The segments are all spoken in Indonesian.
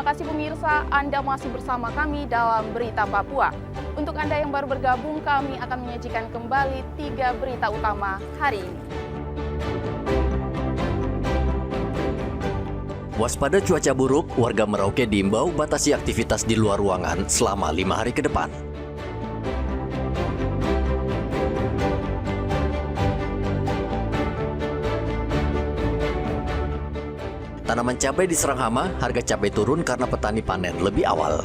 kasih pemirsa, Anda masih bersama kami dalam Berita Papua. Untuk Anda yang baru bergabung, kami akan menyajikan kembali 3 berita utama hari ini. Waspada cuaca buruk, warga Merauke diimbau batasi aktivitas di luar ruangan selama 5 hari ke depan. Tanaman cabai diserang hama, harga cabai turun karena petani panen lebih awal.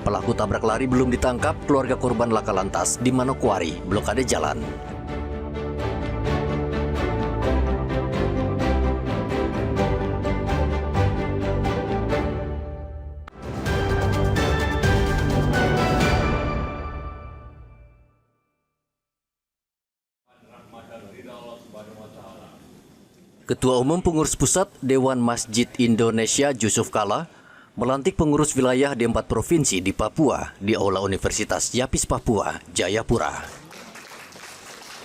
Pelaku tabrak lari belum ditangkap, keluarga korban laka lantas di Manokwari, blokade jalan. Ketua Umum Pengurus Pusat Dewan Masjid Indonesia Jusuf Kalla melantik pengurus wilayah di 4 provinsi di Papua di Aula Universitas Yapis Papua, Jayapura.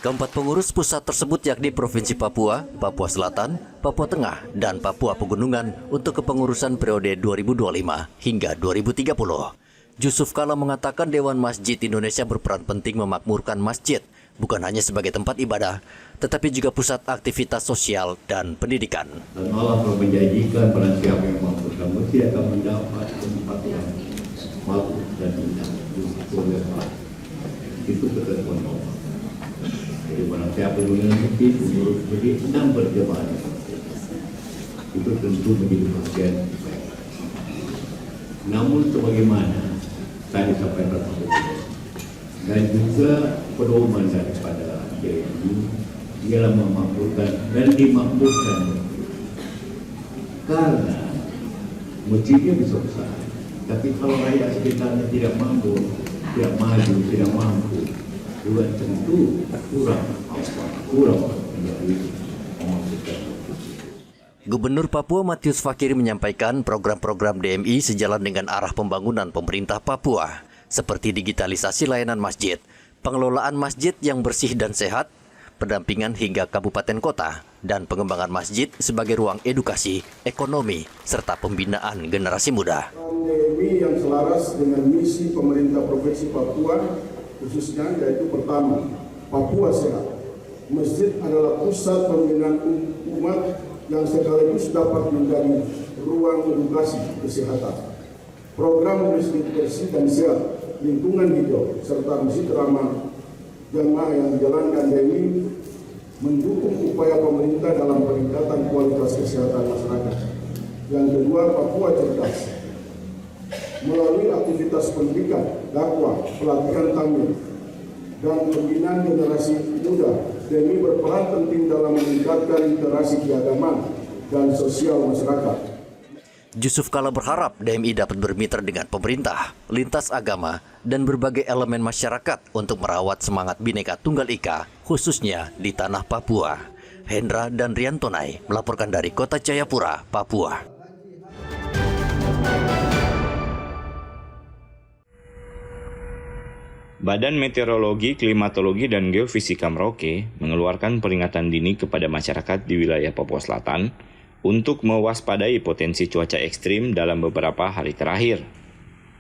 Keempat pengurus pusat tersebut yakni Provinsi Papua, Papua Selatan, Papua Tengah, dan Papua Pegunungan untuk kepengurusan periode 2025 hingga 2030. Jusuf Kalla mengatakan Dewan Masjid Indonesia berperan penting memakmurkan masjid, bukan hanya sebagai tempat ibadah, tetapi juga pusat aktivitas sosial dan pendidikan. Dan Allah telah menjanjikan pada siapa yang mampukan mesti akan mendapat tempat yang bagus dan indah oleh Allah. Itu ketentuan Allah. Jadi pada siapa yang mungkin menurut bagi sedang berjemaah, itu tentu menjadi bagian baik. Namun sebagaimana tadi sampaikan dan juga pedoman daripada DMI ialah memakmurkan dan dimakmurkan karena masjidnya bisa besar, tapi kalau rakyat sekitarnya tidak mampu, tidak maju, tidak mampu, juga tentu kurang menjadi memakmurkan. Gubernur Papua Matius Fakiri menyampaikan program-program DMI sejalan dengan arah pembangunan pemerintah Papua, seperti digitalisasi layanan masjid, pengelolaan masjid yang bersih dan sehat, pendampingan hingga kabupaten kota, dan pengembangan masjid sebagai ruang edukasi, ekonomi, serta pembinaan generasi muda. DMI yang selaras dengan misi pemerintah Provinsi Papua, khususnya yaitu pertama, Papua Sehat. Masjid adalah pusat pembinaan umat yang sekaligus dapat menjadi ruang edukasi kesehatan. Program masjid bersih dan sehat, lingkungan hijau, serta masjid ramah jamaah yang dijalankan DMI mendukung upaya pemerintah dalam peningkatan kualitas kesehatan masyarakat. Yang kedua, Papua Cerdas. Melalui aktivitas pendidikan, dakwah, pelatihan tamil, dan pembinaan generasi muda, DMI berperan penting dalam meningkatkan literasi keagamaan dan sosial masyarakat. Jusuf Kalla berharap DMI dapat bermitra dengan pemerintah, lintas agama, dan berbagai elemen masyarakat untuk merawat semangat Bhinneka Tunggal Ika, khususnya di tanah Papua. Hendra dan Riantonai melaporkan dari Kota Jayapura, Papua. Badan Meteorologi, Klimatologi, dan Geofisika Merauke mengeluarkan peringatan dini kepada masyarakat di wilayah Papua Selatan untuk mewaspadai potensi cuaca ekstrim dalam beberapa hari terakhir.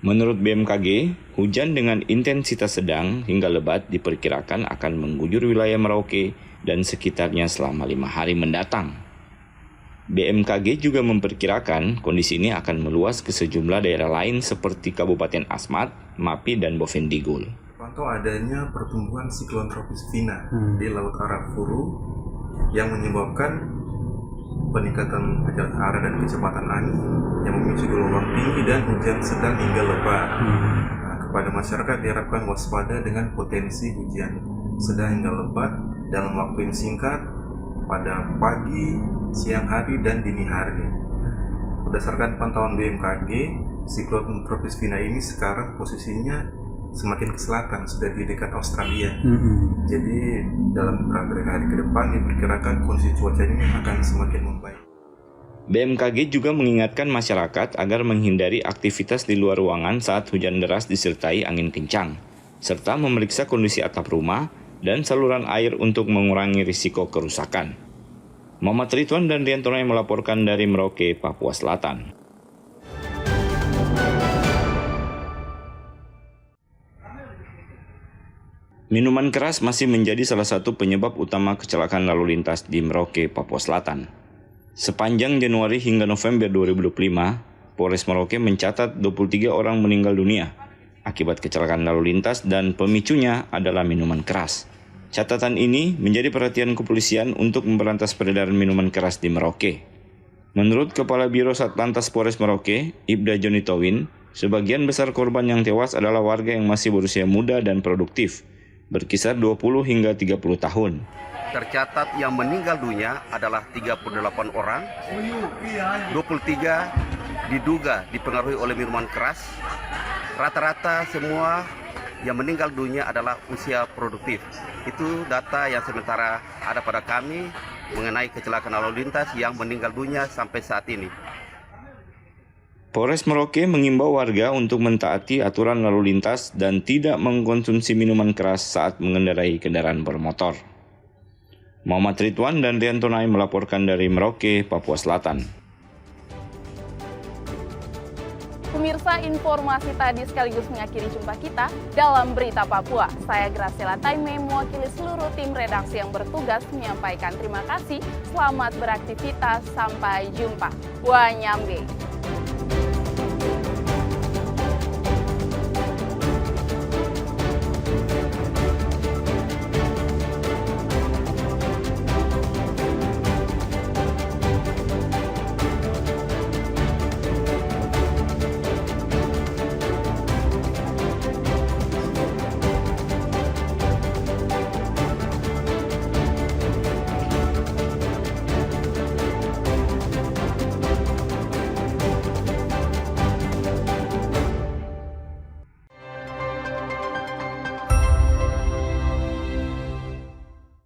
Menurut BMKG, hujan dengan intensitas sedang hingga lebat diperkirakan akan mengguyur wilayah Merauke dan sekitarnya selama 5 hari mendatang. BMKG juga memperkirakan kondisi ini akan meluas ke sejumlah daerah lain seperti Kabupaten Asmat, Mapi, dan Bovendigul. Pantau adanya pertumbuhan siklon tropis Vina di Laut Arafuru yang menyebabkan peningkatan arah dan kecepatan angin yang memicu gelombang tinggi dan hujan sedang hingga lebat. Kepada masyarakat diharapkan waspada dengan potensi hujan sedang hingga lebat dalam waktu yang singkat pada pagi, siang hari, dan dini hari. Berdasarkan pantauan BMKG, siklon tropis Vina ini sekarang posisinya semakin ke selatan, sudah di dekat Australia. Jadi dalam beberapa hari ke depan diperkirakan kondisi cuaca ini akan semakin membaik. BMKG juga mengingatkan masyarakat agar menghindari aktivitas di luar ruangan saat hujan deras disertai angin kencang, serta memeriksa kondisi atap rumah dan saluran air untuk mengurangi risiko kerusakan. Muhammad Ridwan dan Rian Tonai melaporkan dari Merauke, Papua Selatan. Minuman keras masih menjadi salah satu penyebab utama kecelakaan lalu lintas di Merauke, Papua Selatan. Sepanjang Januari hingga November 2025, Polres Merauke mencatat 23 orang meninggal dunia akibat kecelakaan lalu lintas dan pemicunya adalah minuman keras. Catatan ini menjadi perhatian kepolisian untuk memberantas peredaran minuman keras di Merauke. Menurut Kepala Biro Satlantas Polres Merauke, Ibda Joni Towin, sebagian besar korban yang tewas adalah warga yang masih berusia muda dan produktif, berkisar 20 hingga 30 tahun. Tercatat yang meninggal dunia adalah 38 orang, 23 diduga dipengaruhi oleh minuman keras. Rata-rata semua yang meninggal dunia adalah usia produktif. Itu data yang sementara ada pada kami mengenai kecelakaan lalu lintas yang meninggal dunia sampai saat ini. Polres Merauke mengimbau warga untuk mentaati aturan lalu lintas dan tidak mengkonsumsi minuman keras saat mengendarai kendaraan bermotor. Muhammad Ridwan dan Rian Tonai melaporkan dari Merauke, Papua Selatan. Pemirsa, informasi tadi sekaligus mengakhiri jumpa kita dalam Berita Papua. Saya Graciela Taime, mewakili seluruh tim redaksi yang bertugas menyampaikan terima kasih. Selamat beraktivitas, sampai jumpa. Wanyambe.